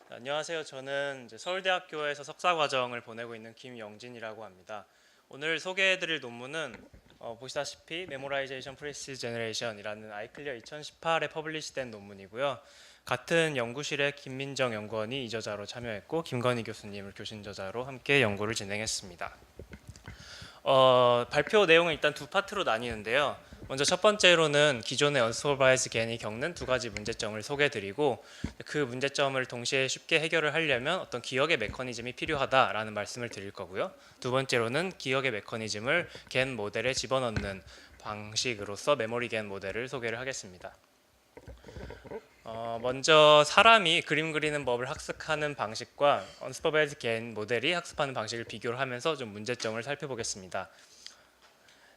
안녕하세요. 저는 이제 서울대학교에서 석사과정을 보내고 있는 김영진이라고 합니다. 오늘 소개해드릴 논문은 보시다시피 Memorization Process Generation이라는 아이클리어 2018에 퍼블리시된 논문이고요. 같은 연구실의 김민정 연구원이 이 저자로 참여했고 김건희 교수님을 교신 저자로 함께 연구를 진행했습니다. 발표 내용은 일단 두 파트로 나뉘는데요. 먼저 첫 번째로는 기존의 언슈퍼바이즈 겐이 겪는 두 가지 문제점을 소개해드리고 그 문제점을 동시에 쉽게 해결을 하려면 어떤 기억의 메커니즘이 필요하다라는 말씀을 드릴 거고요. 두 번째로는 기억의 메커니즘을 겐 모델에 집어넣는 방식으로서 메모리 겐 모델을 소개를 하겠습니다. 먼저 사람이 그림 그리는 법을 학습하는 방식과 언슈퍼바이즈 겐 모델이 학습하는 방식을 비교를 하면서 좀 문제점을 살펴보겠습니다.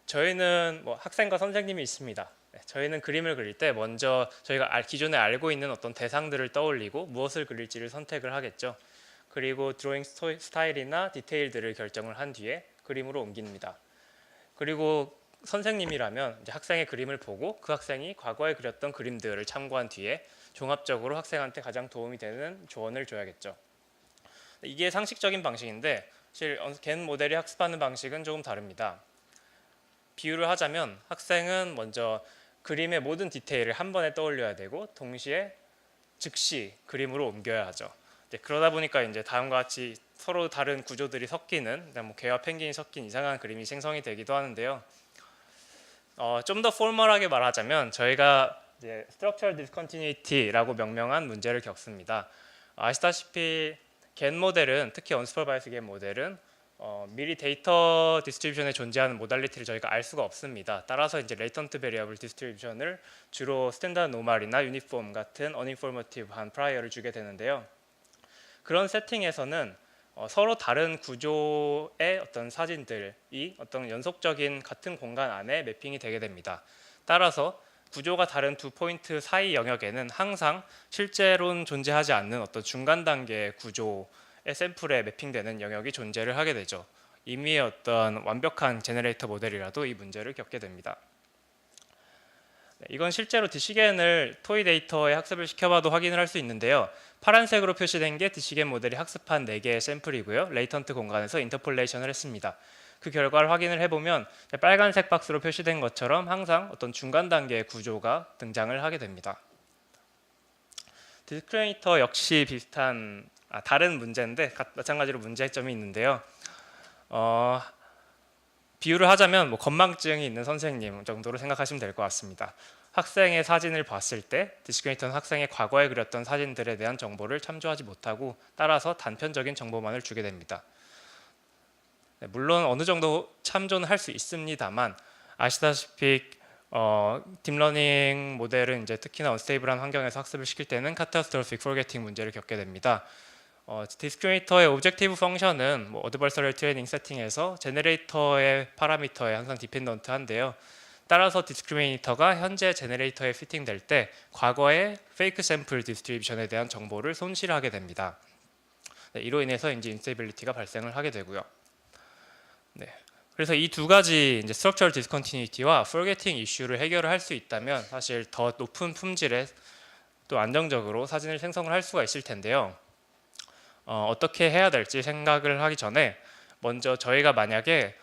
저희는 학생과 선생님이 있습니다. 저희는 그림을 그릴 때 먼저 저희가 기존에 알고 있는 어떤 대상들을 떠올리고 무엇을 그릴지를 선택을 하겠죠. 그리고 드로잉 스타일이나 디테일들을 결정을 한 뒤에 그림으로 옮깁니다. 그리고 선생님이라면 이제 학생의 그림을 보고 그 학생이 과거에 그렸던 그림들을 참고한 뒤에 종합적으로 학생한테 가장 도움이 되는 조언을 줘야겠죠. 이게 상식적인 방식인데 사실 겐 모델이 학습하는 방식은 조금 다릅니다. 비유를 하자면 학생은 먼저 그림의 모든 디테일을 한 번에 떠올려야 되고 동시에 즉시 그림으로 옮겨야 하죠. 그러다 보니까 이제 다음과 같이 서로 다른 구조들이 섞이는 개와 펭귄이 섞인 이상한 그림이 생성이 되기도 하는데요. 좀 더 포멀하게 말하자면 저희가 이제 Structural Discontinuity라고 명명한 문제를 겪습니다. 아시다시피 겐 모델은 특히 언슈퍼바이스 겐 모델은 미리 데이터 디스트리뷰션에 존재하는 모달리티를 저희가 알 수가 없습니다. 따라서 이제 레이턴트 베리어블 디스트리뷰션을 주로 스탠다드 노멀이나 유니폼 같은 어인포머티브한 프라이어를 주게 되는데요. 그런 세팅에서는 서로 다른 구조의 어떤 사진들이 어떤 연속적인 같은 공간 안에 매핑이 되게 됩니다. 따라서 구조가 다른 두 포인트 사이 영역에는 항상 실제로는 존재하지 않는 어떤 중간 단계의 구조의 샘플에 매핑되는 영역이 존재를 하게 되죠. 이미 어떤 완벽한 제너레이터 모델이라도 이 문제를 겪게 됩니다. 이건 실제로 디시겐을 토이 데이터에 학습을 시켜봐도 확인을 할 수 있는데요. 파란색으로 표시된 게 디시겐 모델이 학습한 4개의 샘플이고요. 레이턴트 공간에서 인터폴레이션을 했습니다. 그 결과를 확인을 해보면 빨간색 박스로 표시된 것처럼 항상 어떤 중간 단계의 구조가 등장을 하게 됩니다. 디스크리미네이터 역시 비슷한 다른 문제인데 마찬가지로 문제점이 있는데요. 비유를 하자면 건망증이 있는 선생님 정도로 생각하시면 될 것 같습니다. 학생의 사진을 봤을 때 디스크리미네이터는 학생의 과거에 그렸던 사진들에 대한 정보를 참조하지 못하고 따라서 단편적인 정보만을 주게 됩니다. 물론 어느 정도 참조는 할 수 있습니다만 아시다시피 딥러닝 모델은 이제 특히나 언스테이블한 환경에서 학습을 시킬 때는 카타스트로픽 포게팅 문제를 겪게 됩니다. 디스크리미네이터의 오브젝티브 펑션은 어드버서럴 트레이닝 세팅에서 제너레이터의 파라미터에 항상 디펜던트한데요. 따라서 디스크리미네이터가 현재 제너레이터에 피팅될 때 과거의 페이크 샘플 디스트리뷰션에 대한 정보를 손실하게 됩니다. 이로 인해서 이제 인스테이빌리티가 발생을 하게 되고요. 그래서 이 두 가지 이제 스트럭처럴 디스컨티뉴이티와 포게팅 이슈를 해결을 할 수 있다면 사실 더 높은 품질의 또 안정적으로 사진을 생성을 할 수가 있을 텐데요. 어떻게 해야 될지 생각을 하기 전에 먼저 저희가 만약에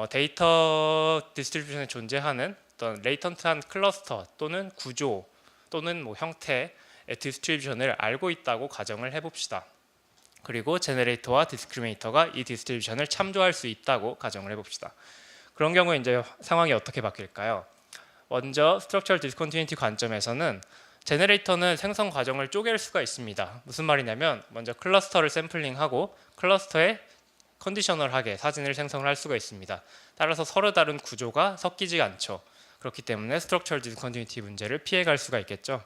데이터 디스트리뷰션에 존재하는 어떤 레이턴트한 클러스터 또는 구조 또는 형태의 디스트리뷰션을 알고 있다고 가정을 해봅시다. 그리고 제너레이터와 디스크리미네이터가 이 디스트리뷰션을 참조할 수 있다고 가정을 해봅시다. 그런 경우에 이제 상황이 어떻게 바뀔까요? 먼저 스트럭처럴 디스컨티뉴이티 관점에서는 제너레이터는 생성 과정을 쪼갤 수가 있습니다. 무슨 말이냐면 먼저 클러스터를 샘플링하고 클러스터에 컨디셔널하게 사진을 생성을 할 수가 있습니다. 따라서 서로 다른 구조가 섞이지 않죠. 그렇기 때문에 스트럭처럴 디스컨티뉴이티 문제를 피해갈 수가 있겠죠.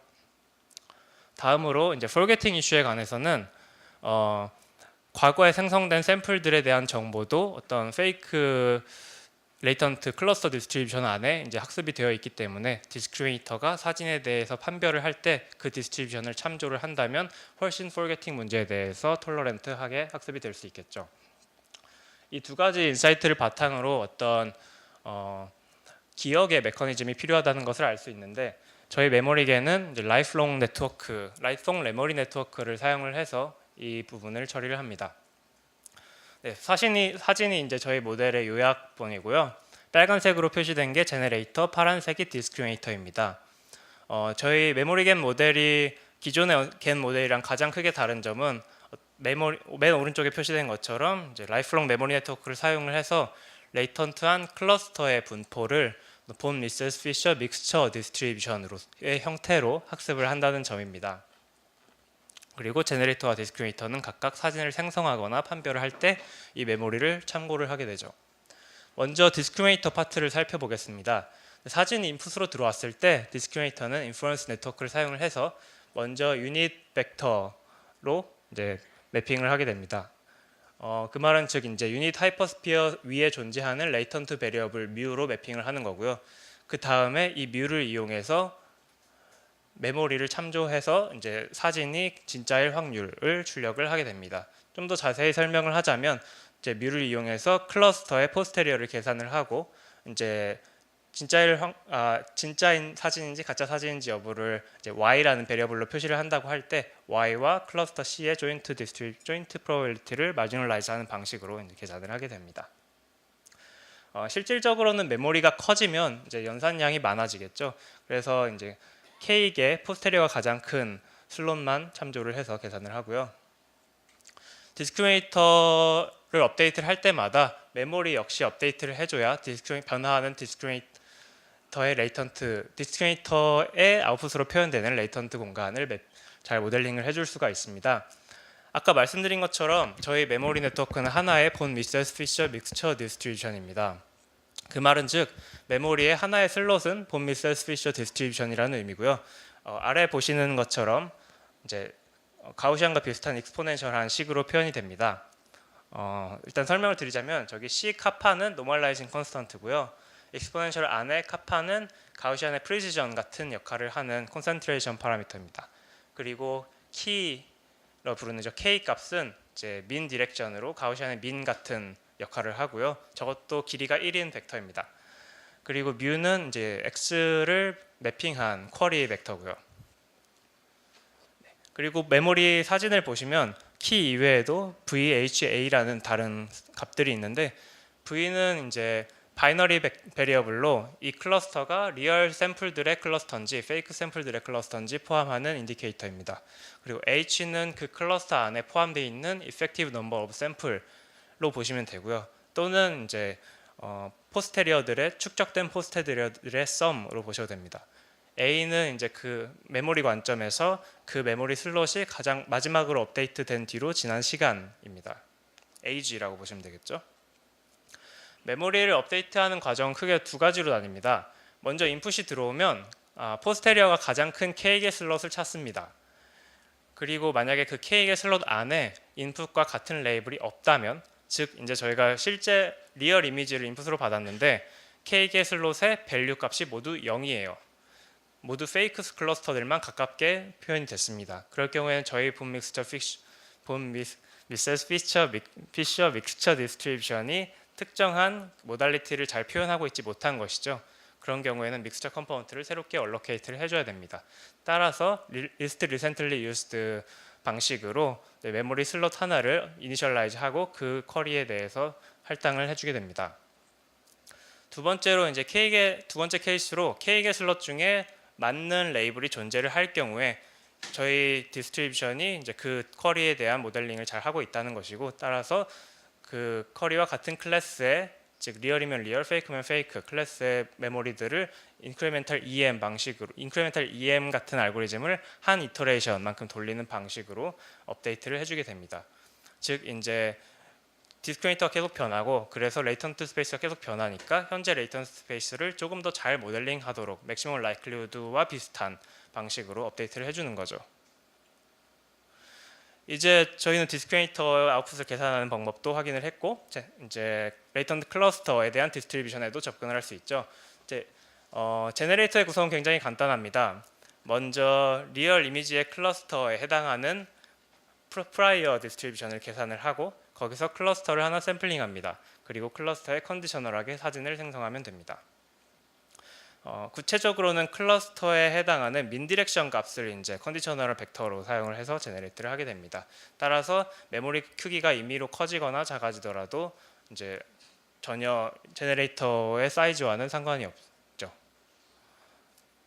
다음으로 이제 forgetting 이슈에 관해서는 과거에 생성된 샘플들에 대한 정보도 어떤 페이크 레이턴트 클러스터 디스트리뷰션 안에 이제 학습이 되어 있기 때문에 디스크리미네이터가 사진에 대해서 판별을 할 때 그 디스트리뷰션을 참조를 한다면 훨씬 포게팅 문제에 대해서 톨러런트하게 학습이 될 수 있겠죠. 이 두 가지 인사이트를 바탕으로 어떤 기억의 메커니즘이 필요하다는 것을 알 수 있는데 저희 메모리계는 이제 라이프롱 메모리 네트워크를 사용을 해서 이 부분을 처리를 합니다. 네, 사진이 이제 저희 모델의 요약본이고요. 빨간색으로 표시된 게 제너레이터, 파란색이 디스크리미네이터입니다. 저희 메모리겐 모델이 기존의 겐 모델이랑 가장 크게 다른 점은 맨 오른쪽에 표시된 것처럼 이제 라이프롱 메모리 네트워크를 사용을 해서 레이턴트한 클러스터의 분포를 본 미세스 피셔 믹스처 디스트리뷰션의 형태로 학습을 한다는 점입니다. 그리고 제너레이터와 디스크리미네이터는 각각 사진을 생성하거나 판별을 할 때 이 메모리를 참고를 하게 되죠. 먼저 디스크리미네이터 파트를 살펴보겠습니다. 사진이 인풋으로 들어왔을 때 디스크리미네이터는 인퍼런스 네트워크를 사용을 해서 먼저 유닛 벡터로 이제 매핑을 하게 됩니다. 그 말은 즉 이제 유닛 하이퍼스피어 위에 존재하는 레이턴트 베리어블 뮤로 매핑을 하는 거고요. 그 다음에 이 뮤를 이용해서 메모리를 참조해서 이제 사진이 진짜일 확률을 출력을 하게 됩니다. 좀 더 자세히 설명을 하자면 이제 뮤를 이용해서 클러스터의 포스테리어를 계산을 하고 이제 진짜인 사진인지 가짜 사진인지 여부를 이제 y라는 베리어블로 표시를 한다고 할 때 y와 클러스터 C의 조인트 프로베빌리티를 마지널라이즈하는 방식으로 이제 계산을 하게 됩니다. 실질적으로는 메모리가 커지면 이제 연산량이 많아지겠죠. 그래서 이제 K의 포스테리어가 가장 큰 슬롯만 참조를 해서 계산을 하고요. 디스크리미네이터를 업데이트를 할 때마다 메모리 역시 업데이트를 해줘야 변화하는 디스크리미네이터의 아웃풋으로 표현되는 레이턴트 공간을 잘 모델링을 해줄 수가 있습니다. 아까 말씀드린 것처럼 저희 메모리 네트워크는 하나의 본 미세스 피셔 믹스처 디스트리뷰션입니다. 그 말은 즉 메모리의 하나의 슬롯은 본 미세스 피셔 디스트리뷰션이라는 의미고요. 아래 보시는 것처럼 이제 가우시안과 비슷한 익스포넨셜한 식으로 표현이 됩니다. 일단 설명을 드리자면 저기 C 카파는 노멀라이징 컨스턴트고요. 익스포넨셜 안에 카파는 가우시안의 프리시전 같은 역할을 하는 콘센트레이션 파라미터입니다. 그리고 키로 부르는 저 K 값은 이제 민 디렉션으로 가우시안의 민 같은 역할을 하고요. 저것도 길이가 1인 벡터입니다. 그리고 뮤는 이제 x를 매핑한 쿼리 벡터고요. 그리고 메모리 사진을 보시면 키 이외에도 VHA라는 다른 값들이 있는데 V는 이제 바이너리 베리어블로 이 클러스터가 리얼 샘플들의 클러스터인지 페이크 샘플들의 클러스터인지 포함하는 인디케이터입니다. 그리고 H는 그 클러스터 안에 포함되어 있는 effective number of sample로 보시면 되고요. 또는 이제 축적된 포스테리어들의 썸으로 보셔도 됩니다. A는 이제 그 메모리 관점에서 그 메모리 슬롯이 가장 마지막으로 업데이트된 뒤로 지난 시간입니다. AG라고 보시면 되겠죠. 메모리를 업데이트하는 과정은 크게 두 가지로 나뉩니다. 먼저 인풋이 들어오면 포스테리어가 가장 큰 K개 슬롯을 찾습니다. 그리고 만약에 그 K개 슬롯 안에 인풋과 같은 레이블이 없다면, 즉 이제 저희가 실제 리얼 이미지를 인풋으로 받았는데 K개 슬롯의 밸류 값이 모두 0이에요. 모두 페이크 클러스터들만 가깝게 표현이 됐습니다. 그럴 경우에는 저희 본 미세스 피셔 믹스처 디스트리뷰션이 특정한 모달리티를 잘 표현하고 있지 못한 것이죠. 그런 경우에는 믹스처 컴포넌트를 새롭게 얼로케이트를 해줘야 됩니다. 따라서 리스트 리센틀리 유스드 방식으로 메모리 슬롯 하나를 이니셜라이즈하고 그 쿼리에 대해서 할당을 해주게 됩니다. 두 번째 케이스로 K개 슬롯 중에 맞는 레이블이 존재를 할 경우에 저희 디스트리뷰션이 이제 그 쿼리에 대한 모델링을 잘 하고 있다는 것이고, 따라서 그 쿼리와 같은 클래스의, 즉 리얼이면 리얼, 페이크면 페이크 클래스의 메모리들을 인크리멘탈 EM 같은 알고리즘을 한 이터레이션만큼 돌리는 방식으로 업데이트를 해주게 됩니다. 즉 이제 디스크리미네이터가 계속 변하고, 그래서 레이턴트 스페이스가 계속 변하니까 현재 레이턴트 스페이스를 조금 더 잘 모델링하도록 맥시멈 라이클리후드와 비슷한 방식으로 업데이트를 해주는 거죠. 이제 저희는 디스크리미네이터 아웃풋을 계산하는 방법도 확인을 했고, 이제 레이턴트 클러스터에 대한 디스트리뷰션에도 접근을 할 수 있죠. 제너레이터의 구성은 굉장히 간단합니다. 먼저 리얼 이미지의 클러스터에 해당하는 프라이어 디스트리뷰션을 계산을 하고, 거기서 클러스터를 하나 샘플링합니다. 그리고 클러스터에 컨디셔널하게 사진을 생성하면 됩니다. 구체적으로는 클러스터에 해당하는 민 디렉션 값을 이제 컨디셔널 벡터로 사용을 해서 제너레이트를 하게 됩니다. 따라서 메모리 크기가 임의로 커지거나 작아지더라도 이제 전혀 제너레이터의 사이즈와는 상관이 없죠.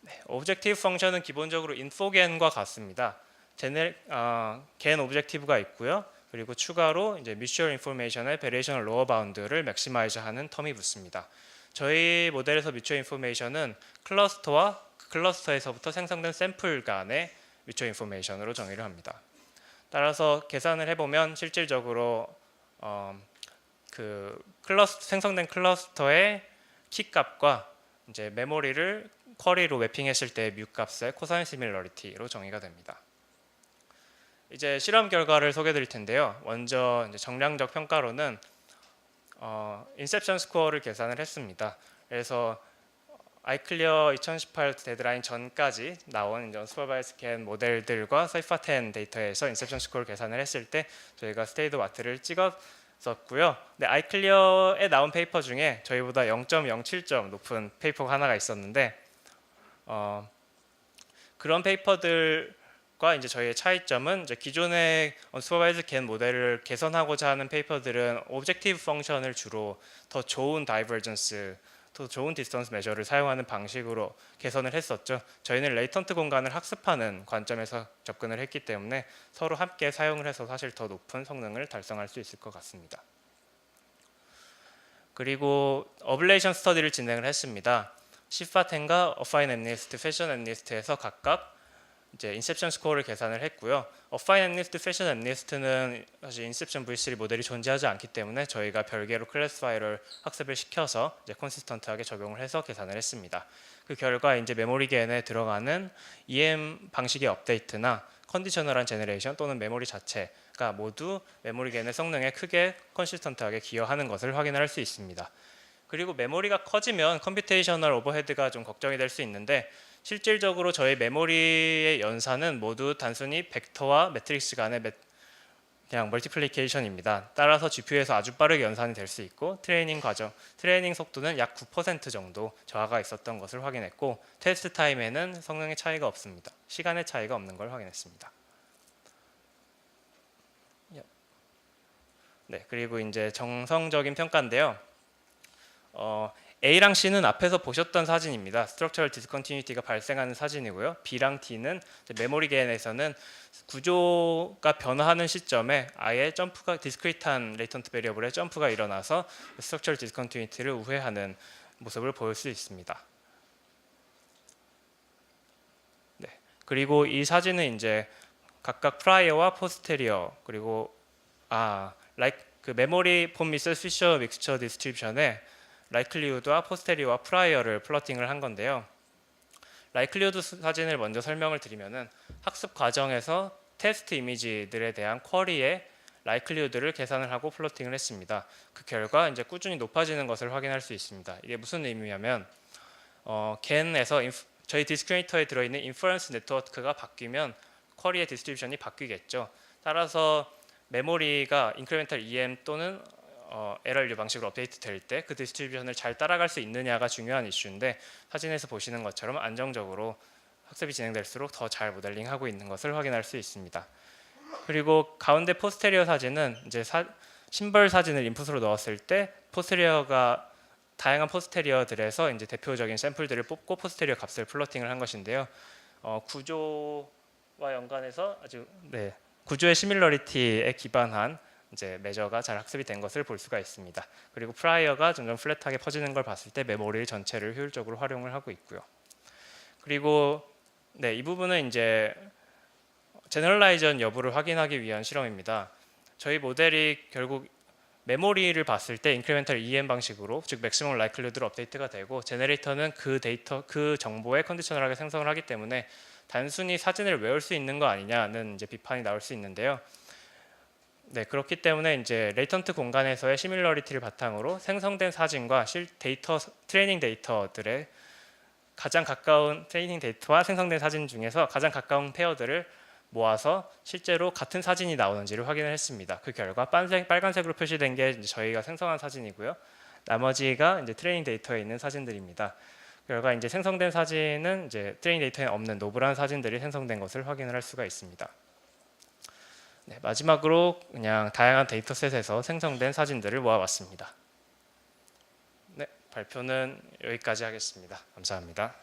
네, 오브젝티브 펑션은 기본적으로 infogen과 같습니다. gen 오브젝티브가 있고요. 그리고 추가로 이제 mutual information의 variational lower bound를 maximize하는 텀이 붙습니다. 저희 모델에서 mutual information은 클러스터와 그 클러스터에서부터 생성된 샘플 간의 mutual information으로 정의를 합니다. 따라서 계산을 해보면 실질적으로 그 생성된 클러스터의 키 값과 이제 메모리를 쿼리로 맵핑했을 때 뮤 값의 코사인 시밀러리티로 정의가 됩니다. 이제 실험 결과를 소개드릴 텐데요. 먼저 이제 정량적 평가로는 인셉션 스코어를 계산을 했습니다. 그래서 아이클리어 2018 데드라인 전까지 나온 슈퍼바이즈 캔 모델들과 사이파10 데이터에서 인셉션 스코어를 계산을 했을 때 저희가 스테이트 와트를 찍었었고요. 근데 아이클리어에 나온 페이퍼 중에 저희보다 0.07점 높은 페이퍼가 하나가 있었는데 그런 페이퍼들과 이제 저희의 차이점은 이제 기존의 슈퍼바이즈 캔 모델을 개선하고자 하는 페이퍼들은 오브젝티브 펑션을 주로 더 좋은 다이버전스, 더 좋은 디스턴스 메저를 사용하는 방식으로 개선을 했었죠. 저희는 레이턴트 공간을 학습하는 관점에서 접근을 했기 때문에 서로 함께 사용을 해서 사실 더 높은 성능을 달성할 수 있을 것 같습니다. 그리고 어블레이션 스터디를 진행을 했습니다. 시파10과 어파인 앰니스트, 패션 앰니스트에서 각각 이제 인셉션 스코어를 계산을 했고요. 어파인 앰니스트, 패션 앰니스트는 사실 인셉션 V3 모델이 존재하지 않기 때문에 저희가 별개로 클래스파이를 학습을 시켜서 이제 콘시스턴트하게 적용을 해서 계산을 했습니다. 그 결과 이제 메모리겐에 들어가는 EM 방식의 업데이트나 컨디셔널한 제너레이션 또는 메모리 자체가 모두 메모리겐의 성능에 크게 컨시스턴트하게 기여하는 것을 확인할 수 있습니다. 그리고 메모리가 커지면 컴퓨테이셔널 오버헤드가 좀 걱정이 될 수 있는데 실질적으로 저희 메모리의 연산은 모두 단순히 벡터와 매트릭스 간의 그냥 멀티플리케이션입니다. 따라서 GPU에서 아주 빠르게 연산이 될 수 있고 트레이닝 속도는 약 9% 정도 저하가 있었던 것을 확인했고 테스트 타임에는 성능의 차이가 없습니다. 시간의 차이가 없는 걸 확인했습니다. 네, 그리고 이제 정성적인 평가인데요. A랑 C는 앞에서 보셨던 사진입니다. 스트럭처럴 디스컨티뉴티가 발생하는 사진이고요. B랑 D는 메모리겐에서는 구조가 변화하는 시점에 아예 점프가 디스크리트한 레이턴트 베리어블의 점프가 일어나서 스트럭처럴 디스컨티뉴티를 우회하는 모습을 보일 수 있습니다. 네. 그리고 이 사진은 이제 각각 프라이어와 포스테리어 그리고 그 메모리 폼 미스 피셔 믹스처 디스트리뷰션에 라이클리우드와 포스테리어와 프라이어를 플러팅을 한 건데요. 라이클리우드 사진을 먼저 설명을 드리면은 학습 과정에서 테스트 이미지들에 대한 쿼리의 라이클리우드를 계산을 하고 플러팅을 했습니다. 그 결과 이제 꾸준히 높아지는 것을 확인할 수 있습니다. 이게 무슨 의미냐면 겐에서 저희 디스크리미터에 들어있는 인퍼런스 네트워크가 바뀌면 쿼리의 디스트리뷰션이 바뀌겠죠. 따라서 메모리가 인크리멘탈 EM 또는 LRU 방식으로 업데이트 될 때 그 디스트리뷰션을 잘 따라갈 수 있느냐가 중요한 이슈인데 사진에서 보시는 것처럼 안정적으로 학습이 진행될수록 더 잘 모델링하고 있는 것을 확인할 수 있습니다. 그리고 가운데 포스테리어 사진은 이제 심벌 사진을 인풋으로 넣었을 때 포스테리어가 다양한 포스테리어들에서 이제 대표적인 샘플들을 뽑고 포스테리어 값을 플로팅을 한 것인데요. 구조와 연관해서 아주 구조의 시밀러리티에 기반한 이제 매저가 잘 학습이 된 것을 볼 수가 있습니다. 그리고 프라이어가 점점 플랫하게 퍼지는 걸 봤을 때 메모리 전체를 효율적으로 활용을 하고 있고요. 그리고 이 부분은 이제 제너럴라이전 여부를 확인하기 위한 실험입니다. 저희 모델이 결국 메모리를 봤을 때 인크리멘탈 EM 방식으로 즉 맥시멈 라이클리드로 업데이트가 되고 제너레이터는 그 정보에 컨디셔널하게 생성을 하기 때문에 단순히 사진을 외울 수 있는 거 아니냐는 이제 비판이 나올 수 있는데요. 그렇기 때문에 이제 레이턴트 공간에서의 시밀러리티를 바탕으로 생성된 사진과 트레이닝 데이터들의 가장 가까운 트레이닝 데이터와 생성된 사진 중에서 가장 가까운 페어들을 모아서 실제로 같은 사진이 나오는지를 확인을 했습니다. 그 결과 빨간색으로 표시된 게 이제 저희가 생성한 사진이고요. 나머지가 이제 트레이닝 데이터에 있는 사진들입니다. 결과 이제 생성된 사진은 이제 트레이닝 데이터에 없는 노블한 사진들이 생성된 것을 확인을 할 수가 있습니다. 네, 마지막으로 그냥 다양한 데이터셋에서 생성된 사진들을 모아봤습니다. 네, 발표는 여기까지 하겠습니다. 감사합니다.